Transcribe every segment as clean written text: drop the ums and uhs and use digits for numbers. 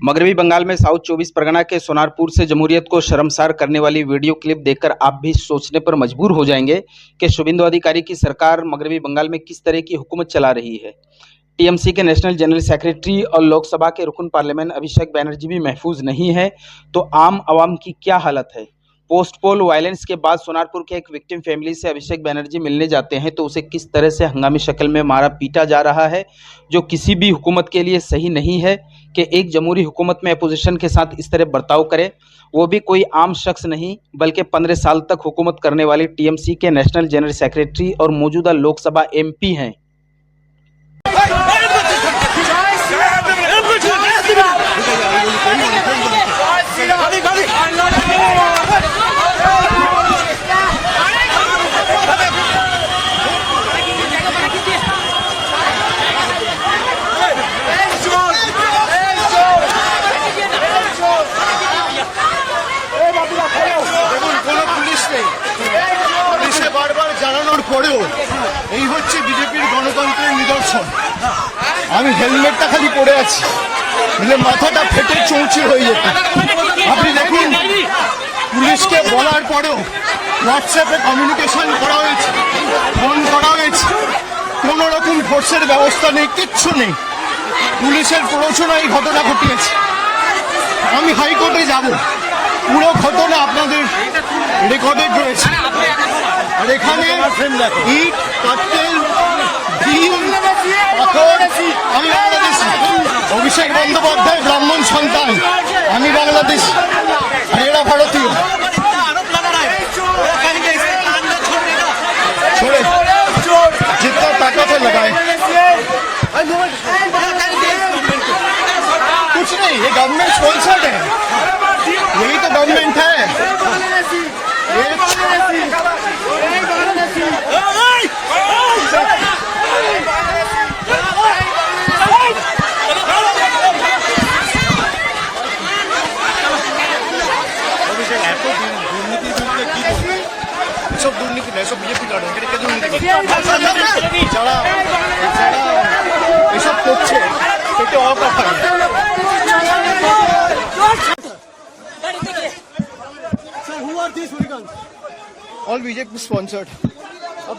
मगरबी बंगाल में साउथ 24 परगना के सोनारपुर से जमहूरियत को शर्मसार करने वाली वीडियो क्लिप देखकर आप भी सोचने पर मजबूर हो जाएंगे कि शुभेंदु अधिकारी की सरकार मगरबी बंगाल में किस तरह की हुकूमत चला रही है। टीएमसी के नेशनल जनरल सेक्रेटरी और लोकसभा के रुकन पार्लियामेंट अभिषेक बैनर्जी भी महफूज नहीं है तो आम आवाम की क्या हालत है। पोस्ट पोल वायलेंस के बाद सोनारपुर के एक विक्टिम फैमिली से अभिषेक बैनर्जी मिलने जाते हैं तो उसे किस तरह से हंगामी शक्ल में मारा पीटा जा रहा है, जो किसी भी हुकूमत के लिए सही नहीं है कि एक जमहूरी हुकूमत में अपोजिशन के साथ इस तरह बर्ताव करे, वो भी कोई आम शख्स नहीं बल्कि 15 साल तक हुकूमत करने वाली टीएमसी के नेशनल जनरल सेक्रेटरी और मौजूदा लोकसभा एमपी हैं। এই হচ্ছে বিজেপির গণতন্ত্রের নিদর্শন। আমি হেলমেটটা খালি পরে আছি, দিলে মাথাটা ফেটে চৌচি হয়ে যেত। আপনি দেখুন, পুলিশকে বলার পরেও হোয়াটসঅ্যাপে কমিউনিকেশন করা হয়েছে, ফোন করা হয়েছে, কোনো রকম ফোর্সের ব্যবস্থা নেই, কিচ্ছু নেই। পুলিশের প্ররোচনায় ঘটনা ঘটিয়েছে। আমি হাইকোর্টে যাব, পুরো ঘটনা আপনাদের রেকর্ডেড রয়েছে। আর এখানে ইট, কাটতেল, ডিম, পাথর। আমি বাংলাদেশি, অভিষেক বন্দ্যোপাধ্যায় ব্রাহ্মণ সন্তান, আমি বাংলাদেশি, আর এরা ভারতীয়। छोड़े जितना ताकत है लगाए, कुछ नहीं, ये गवर्नमेंट स्पॉन्सर्ड है, यही तो गवर्नमेंट है। সব দুর্নীতি নয়, সব বিজেপি লড়ে, যারা এসব করছে সেটা অকথা। All BJP sponsored. अब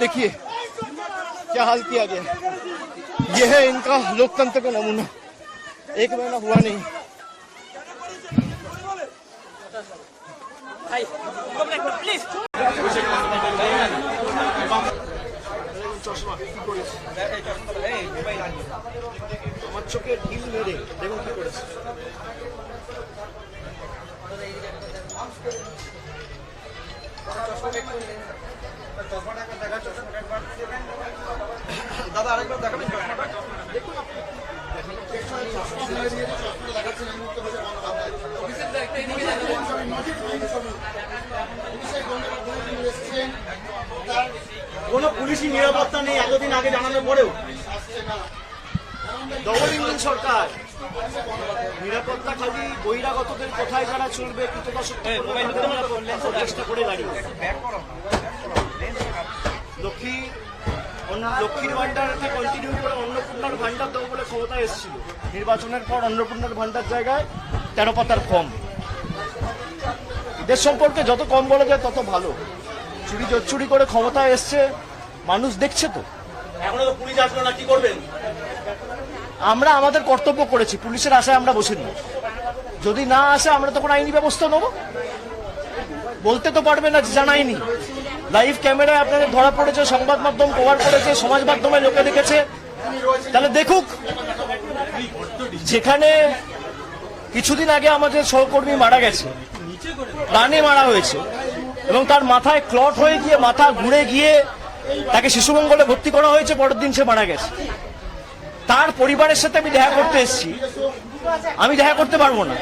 देखिए क्या हाल किया गया। यह है इनका लोकतंत्र का नमूना। एक महीना हुआ नहीं। আমার চোখে ঢিল মেরে দেখুন কি করেছে। দাদা আরেকবার দেখাবেন দেখুন। কোনো পুলিশি নিরাপত্তা নেই এতদিন আগে জানানোর পরেও। ডবল ইঞ্জিন সরকার, নিরাপত্তা খালি বহিরাগতদের কোথায় যারা চলবে চেষ্টা করে দাঁড়িয়ে। লক্ষ্মীর ভান্ডারকে কন্টিনিউ করে অন্নপূর্ণার ভান্ডার দেবো বলে ক্ষমতায় এসেছিল। নির্বাচনের পর অন্নপূর্ণার ভান্ডার জায়গায় 13 পাতার ফর্ম। দেশ সম্পর্কে যত কম বলা যায় তত ভালো। চুরি করে ক্ষমতায় এসছে, মানুষ দেখছে তো। এখনো তো পুলিশ আসলো না, কি করবেন? আমরা আমাদের কর্তব্য করেছি, পুলিশের আশায় আমরা বসিনি। যদি না আসে আমরা তখন আইনি ব্যবস্থা নেব। বলতে তো পারবে না জানাইনি। লাইভ ক্যামেরায় আপনাদের ধরা পড়েছে, সংবাদ মাধ্যম কভার করেছে, সমাজ মাধ্যমে লোকে দেখেছে। তাহলে দেখুক। যেখানে কিছুদিন আগে আমাদের সহকর্মী মারা গেছে, প্রাণে মারা হয়েছে, এবং তার মাথায় ক্লট হয়ে গিয়ে মাথা ঘুরে গিয়ে তাকে শিশুমঙ্গলে ভর্তি করা হয়েছে, পরের দিন সে মারা গেছে। তার পরিবারের সাথে আমি দেখা করতে এসেছি, আমি দেখা করতে পারবো না।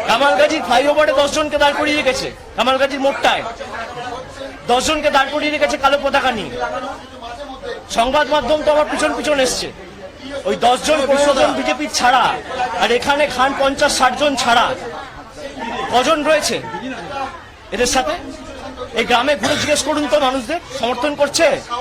কামালগাজীর ফ্লাইওভারে 10 জনকে দাঁড় করিয়ে রেখেছে, কামালগাজীর মোড়টায় 10 জনকে দাঁড় করিয়ে রেখেছে কালো পতাকা নিয়ে। সংবাদ মাধ্যম তো আমার পিছন পিছন এসছে। ওই 10 জন 15 জন বিজেপির ছাড়া, আর এখানে খান 50-60 জন ছাড়া কজন রয়েছে এদের সাথে? এই গ্রামে ঘুরে জিজ্ঞেস করুন তো মানুষদের সমর্থন করছে।